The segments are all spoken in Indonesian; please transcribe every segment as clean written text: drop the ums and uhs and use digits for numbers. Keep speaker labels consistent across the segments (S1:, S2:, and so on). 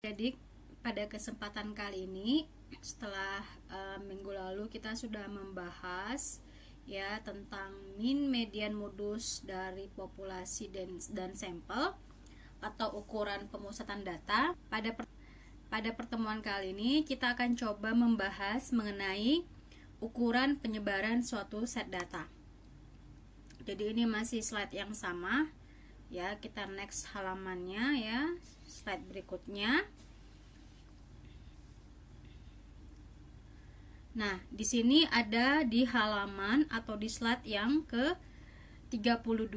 S1: adik-adik, pada kesempatan kali ini setelah minggu lalu kita sudah membahas ya tentang mean, median, modus dari populasi dan sampel atau ukuran pemusatan data. Pada pertemuan kali ini kita akan coba membahas mengenai ukuran penyebaran suatu set data. Jadi ini masih slide yang sama ya, kita next halamannya ya, slide berikutnya. Nah, di sini ada di halaman atau di slide yang ke-32.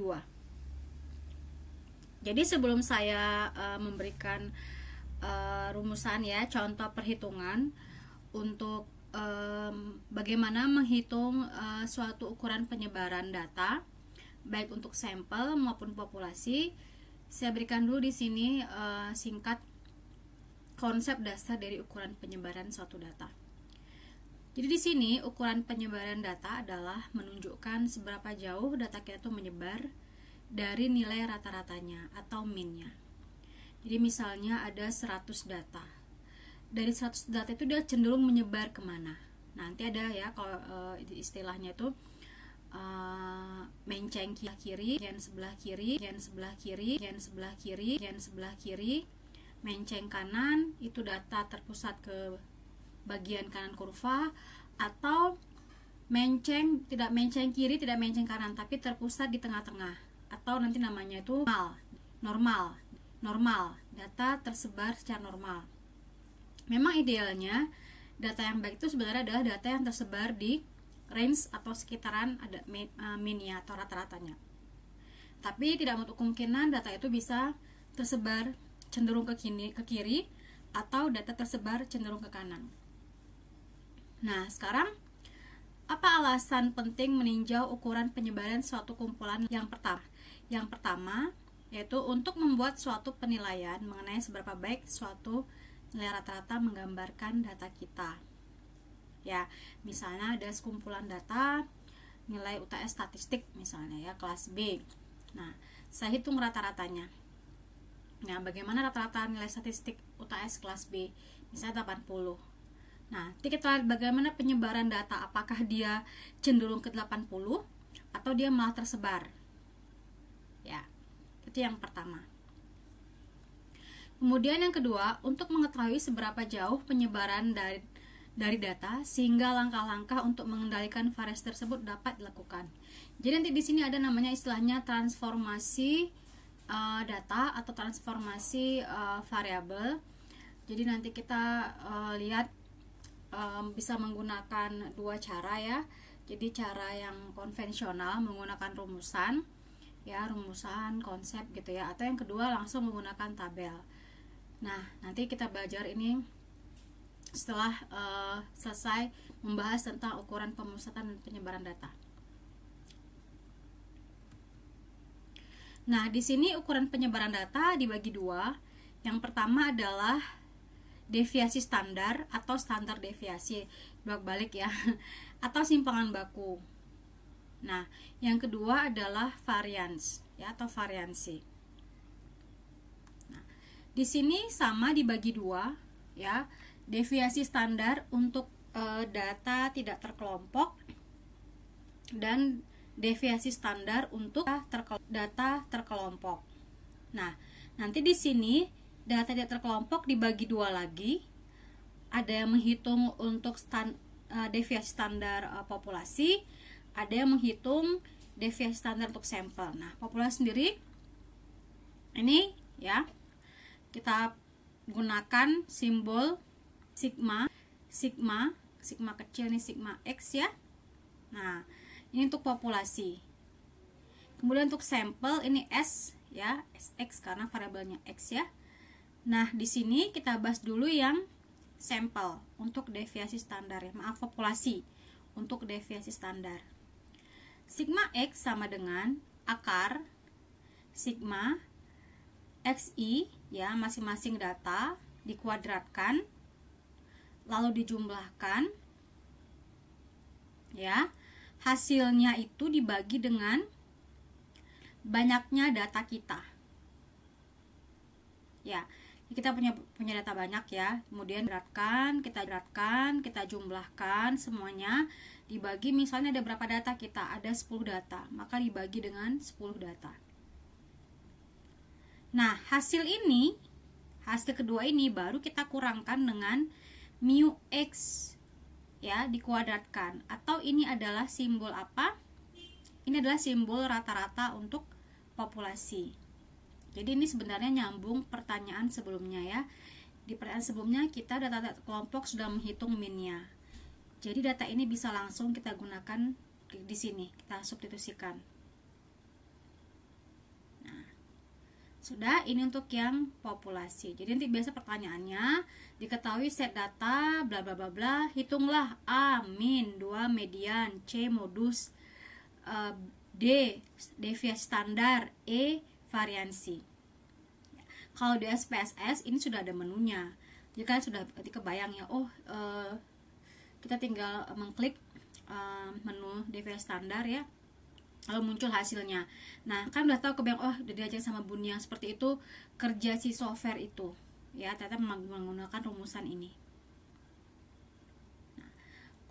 S1: Jadi sebelum saya memberikan rumusan ya, contoh perhitungan untuk bagaimana menghitung suatu ukuran penyebaran data baik untuk sampel maupun populasi, saya berikan dulu di sini singkat konsep dasar dari ukuran penyebaran suatu data. Jadi di sini ukuran penyebaran data adalah menunjukkan seberapa jauh data kita itu menyebar dari nilai rata-ratanya atau mean-nya. Jadi misalnya ada 100 data. Dari 100 data itu dia cenderung menyebar kemana? Nanti ada ya kalau istilahnya itu menceng kiri, yang sebelah kiri, yang sebelah kiri, yang sebelah kiri, yang sebelah kiri, menceng kanan itu data terpusat ke bagian kanan kurva, atau tidak menceng kiri, tidak menceng kanan, tapi terpusat di tengah-tengah, atau nanti namanya itu normal, data tersebar secara normal. Memang idealnya data yang baik itu sebenarnya adalah data yang tersebar di range atau sekitaran ada mean-nya atau rata-ratanya. Tapi tidak menutup kemungkinan data itu bisa tersebar cenderung ke kiri atau data tersebar cenderung ke kanan. Nah, sekarang apa alasan penting meninjau ukuran penyebaran suatu kumpulan yang pertama? Yang pertama yaitu untuk membuat suatu penilaian mengenai seberapa baik suatu nilai rata-rata menggambarkan data kita. Ya, misalnya ada sekumpulan data nilai UTS statistik misalnya ya, kelas B. Nah, saya hitung rata-ratanya. Nah, bagaimana rata-rata nilai statistik UTS kelas B? Misalnya 80. Nah, kita lihat bagaimana penyebaran data, apakah dia cenderung ke 80 atau dia malah tersebar. Ya, itu yang pertama. Kemudian yang kedua, untuk mengetahui seberapa jauh penyebaran dari data sehingga langkah-langkah untuk mengendalikan variasi tersebut dapat dilakukan. Jadi nanti di sini ada namanya istilahnya transformasi data atau transformasi variabel. Jadi nanti kita lihat bisa menggunakan dua cara ya. Jadi cara yang konvensional menggunakan rumusan ya, rumusan konsep gitu ya, atau yang kedua langsung menggunakan tabel. Nah, nanti kita belajar ini setelah selesai membahas tentang ukuran pemusatan dan penyebaran data. Nah, di sini ukuran penyebaran data dibagi dua. Yang pertama adalah deviasi standar atau standar deviasi, bolak-balik ya, atau simpangan baku. Nah, yang kedua adalah variance ya, atau variansi. Nah, di sini sama dibagi dua ya. Deviasi standar untuk data tidak terkelompok dan deviasi standar untuk data terkelompok. Nah, nanti di sini data tidak terkelompok dibagi dua lagi. Ada yang menghitung untuk deviasi standar populasi, ada yang menghitung deviasi standar untuk sampel. Nah, populasi sendiri ini ya, kita gunakan simbol sigma kecil ini sigma X ya. Nah, ini untuk populasi. Kemudian untuk sampel ini S ya, SX karena variabelnya X ya. Nah, di sini kita bahas dulu yang sampel untuk deviasi standar ya. Maaf, populasi untuk deviasi standar. Sigma X sama dengan akar sigma XI ya, masing-masing data dikuadratkan lalu dijumlahkan ya, hasilnya itu dibagi dengan banyaknya data kita ya. Kita punya data banyak ya, kemudian kita jumlahkan semuanya, dibagi, misalnya ada berapa data kita, ada 10 data, maka dibagi dengan 10 data. Nah, hasil kedua ini baru kita kurangkan dengan mu X ya, dikuadratkan, atau ini adalah simbol apa? Ini adalah simbol rata-rata untuk populasi. Jadi ini sebenarnya nyambung pertanyaan sebelumnya ya. Di pertanyaan sebelumnya kita data kelompok sudah menghitung minnya. Jadi data ini bisa langsung kita gunakan di sini, kita substitusikan. Nah, sudah, ini untuk yang populasi. Jadi nanti biasa pertanyaannya diketahui set data bla bla bla bla, hitunglah A min, 2 median, C modus, D deviasi standar, E variansi. Kalau di SPSS ini sudah ada menunya, jadi kan sudah kebayang ya, kita tinggal mengklik menu deviasi standar ya, lalu muncul hasilnya. Nah, kan udah tahu kebayang, udah diajar sama Bun yang seperti itu kerja si software itu ya, ternyata menggunakan rumusan ini. Nah,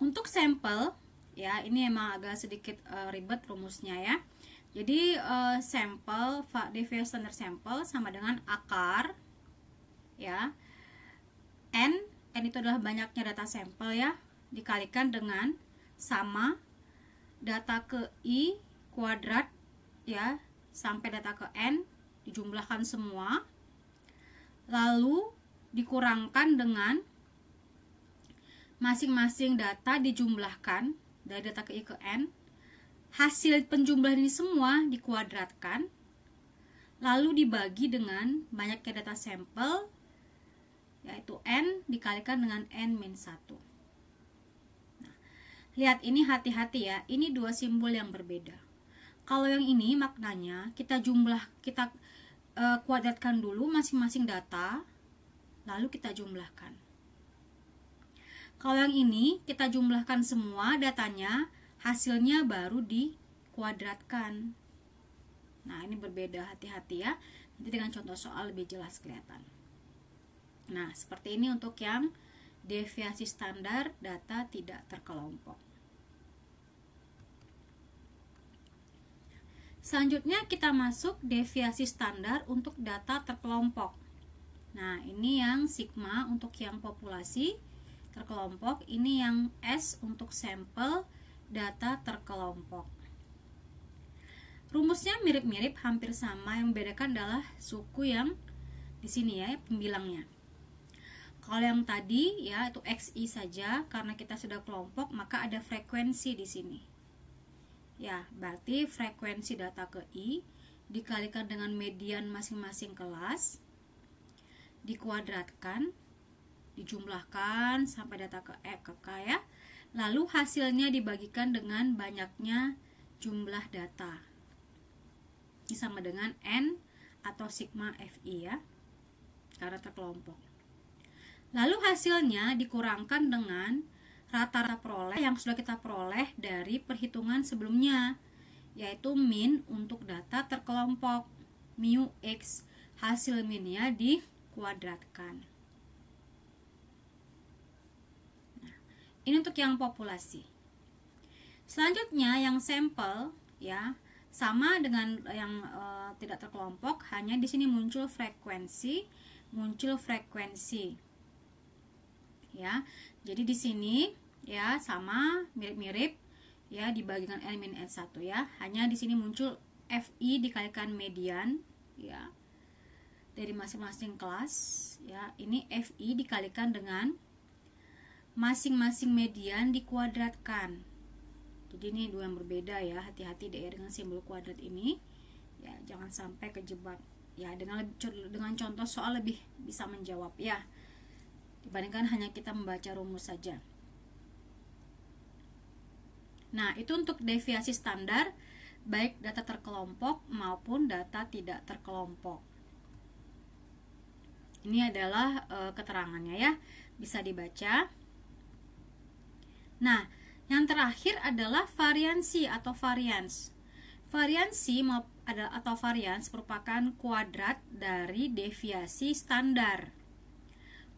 S1: untuk sampel ya, ini emang agak sedikit ribet rumusnya ya. Jadi sampel, deviasi standar sampel sama dengan akar ya, n itu adalah banyaknya data sampel ya, dikalikan dengan sama data ke i kuadrat ya, sampai data ke n dijumlahkan semua, lalu dikurangkan dengan masing-masing data dijumlahkan dari data ke i ke n. Hasil penjumlahan ini semua dikuadratkan, lalu dibagi dengan banyaknya data sampel, yaitu n dikalikan dengan n-1. Nah, lihat ini, hati-hati ya, ini dua simbol yang berbeda. Kalau yang ini maknanya kita kuadratkan dulu masing-masing data, lalu kita jumlahkan. Kalau yang ini kita jumlahkan semua datanya, hasilnya baru dikuadratkan. Nah, ini berbeda, hati-hati ya. Nanti dengan contoh soal lebih jelas kelihatan. Nah, seperti ini untuk yang deviasi standar data tidak terkelompok. Selanjutnya kita masuk deviasi standar untuk data terkelompok. Nah, ini yang sigma untuk yang populasi terkelompok, ini yang S untuk sampel data terkelompok. Rumusnya mirip-mirip, hampir sama, yang membedakan adalah suku yang di sini ya, pembilangnya. Kalau yang tadi ya itu XI saja, karena kita sudah kelompok maka ada frekuensi di sini. Ya, berarti frekuensi data ke I dikalikan dengan median masing-masing kelas, dikuadratkan, dijumlahkan sampai data ke E ke K ya. Lalu hasilnya dibagikan dengan banyaknya jumlah data. Ini sama dengan N atau sigma FI ya, karena terkelompok. Lalu hasilnya dikurangkan dengan rata-rata peroleh yang sudah kita peroleh dari perhitungan sebelumnya, yaitu min untuk data terkelompok, mu X, hasil minnya dikuadratkan. Ini untuk yang populasi. Selanjutnya yang sampel ya, sama dengan yang tidak terkelompok, hanya di sini muncul frekuensi, ya. Jadi di sini ya sama, mirip-mirip ya, dibagikan n-1 ya. Hanya di sini muncul FI dikalikan median ya dari masing-masing kelas ya. Ini FI dikalikan dengan masing-masing median dikuadratkan. Jadi ini dua yang berbeda ya, hati-hati deh dengan simbol kuadrat ini ya, jangan sampai kejebak ya. Dengan contoh soal lebih bisa menjawab ya, dibandingkan hanya kita membaca rumus saja. Nah, itu untuk deviasi standar baik data terkelompok maupun data tidak terkelompok. Ini adalah keterangannya ya, bisa dibaca. Nah, yang terakhir adalah variansi atau varians. Variansi adalah atau varians merupakan kuadrat dari deviasi standar.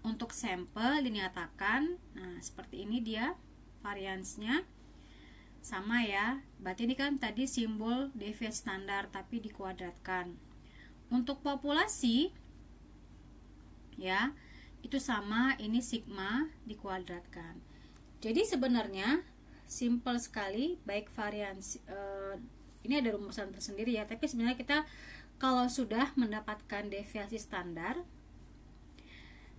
S1: Untuk sampel dinyatakan, nah seperti ini dia variansnya. Sama ya, berarti ini kan tadi simbol deviasi standar tapi dikuadratkan. Untuk populasi ya, itu sama, ini sigma dikuadratkan. Jadi sebenarnya simple sekali, baik variansi ini ada rumusan tersendiri ya, tapi sebenarnya kita kalau sudah mendapatkan deviasi standar,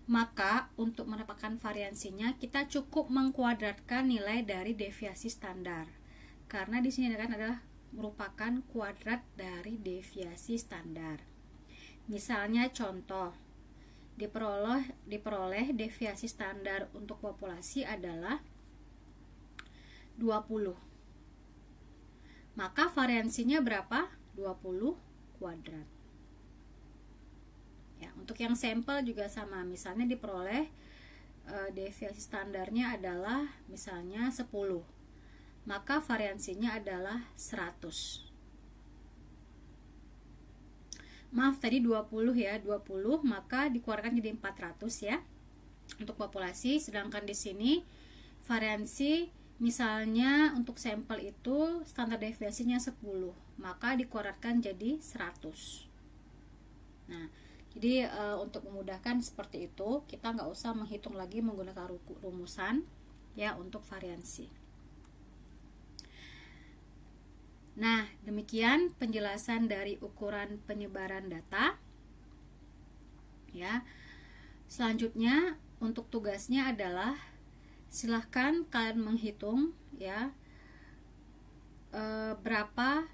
S1: maka untuk mendapatkan variansinya kita cukup mengkuadratkan nilai dari deviasi standar. Karena di sini kan adalah merupakan kuadrat dari deviasi standar. Misalnya contoh, diperoleh deviasi standar untuk populasi adalah 20. Maka variansinya berapa? 20 kuadrat. Ya, untuk yang sampel juga sama. Misalnya diperoleh deviasi standarnya adalah misalnya 10. Maka variansinya adalah 100. Maaf tadi 20 ya, 20 maka dikeluarkan jadi 400 ya. Untuk populasi, sedangkan di sini variansi misalnya untuk sampel itu standar deviasinya 10, maka dikuadratkan jadi 100. Nah, jadi untuk memudahkan seperti itu, kita nggak usah menghitung lagi menggunakan rumusan ya untuk variansi. Nah, demikian penjelasan dari ukuran penyebaran data. Ya. Selanjutnya untuk tugasnya adalah silahkan kalian menghitung ya berapa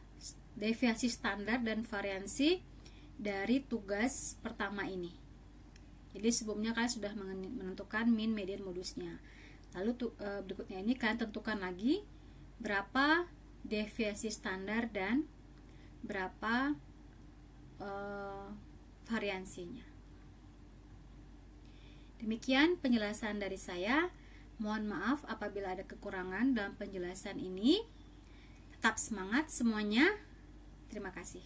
S1: deviasi standar dan variansi dari tugas pertama ini. Jadi sebelumnya kalian sudah menentukan min, median, modusnya. Lalu berikutnya ini kalian tentukan lagi berapa deviasi standar dan berapa variansinya. Demikian penjelasan dari saya. Mohon maaf apabila ada kekurangan dalam penjelasan ini. Tetap semangat semuanya. Terima kasih.